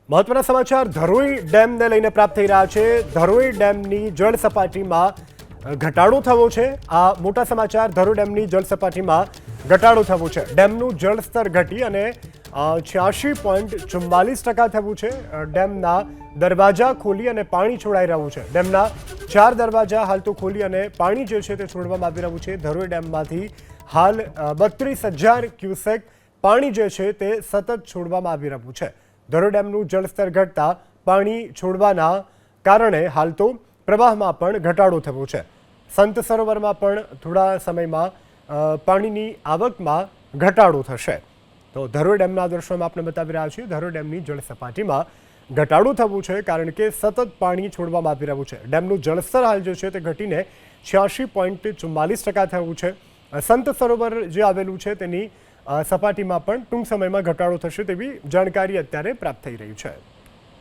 મહત્વના સમાચાર ધરોઈ ડેમને લઈને પ્રાપ્ત થઈ રહ્યા છે। ધરોઈ ડેમની જળ સપાટીમાં ઘટાડો થયો છે। આ મોટા સમાચાર। ધરોઈ ડેમની જળ સપાટીમાં ઘટાડો થયો છે। ડેમનું જળસ્તર ઘટી અને 86.44% થયું છે। ડેમના દરવાજા ખોલી અને પાણી છોડાઈ રહ્યું છે। ડેમના 4 દરવાજા હાલ તો ખોલી અને પાણી જે છે તે છોડવામાં આવી રહ્યું છે। ધરોઈ ડેમમાંથી હાલ 32,000 ક્યુસેક પાણી જે છે તે સતત છોડવામાં આવી રહ્યું છે। ધરોઈ ડેમનું જળસ્તર ઘટતા પાણી છોડવાના કારણે હાલ તો પ્રવાહમાં પણ ઘટાડો થયો છે। સંત સરોવરમાં પણ થોડા સમયમાં પાણીની આવકમાં ઘટાડો થશે। તો ધરોઈ ડેમના દ્રશ્યોમાં આપણે બતાવી રહ્યા છીએ। ધરોઈ ડેમની જળ સપાટીમાં ઘટાડો થયું છે કારણ કે સતત પાણી છોડવામાં આવી રહ્યું છે। ડેમનું જળસ્તર હાલ જે છે તે ઘટીને 86.44% થયું છે। સંત સરોવર જે આવેલું છે તેની સપાટીમાં પણ ટૂંક સમયમાં ઘટાડો થશે તેવી જાણકારી અત્યારે પ્રાપ્ત થઈ રહી છે।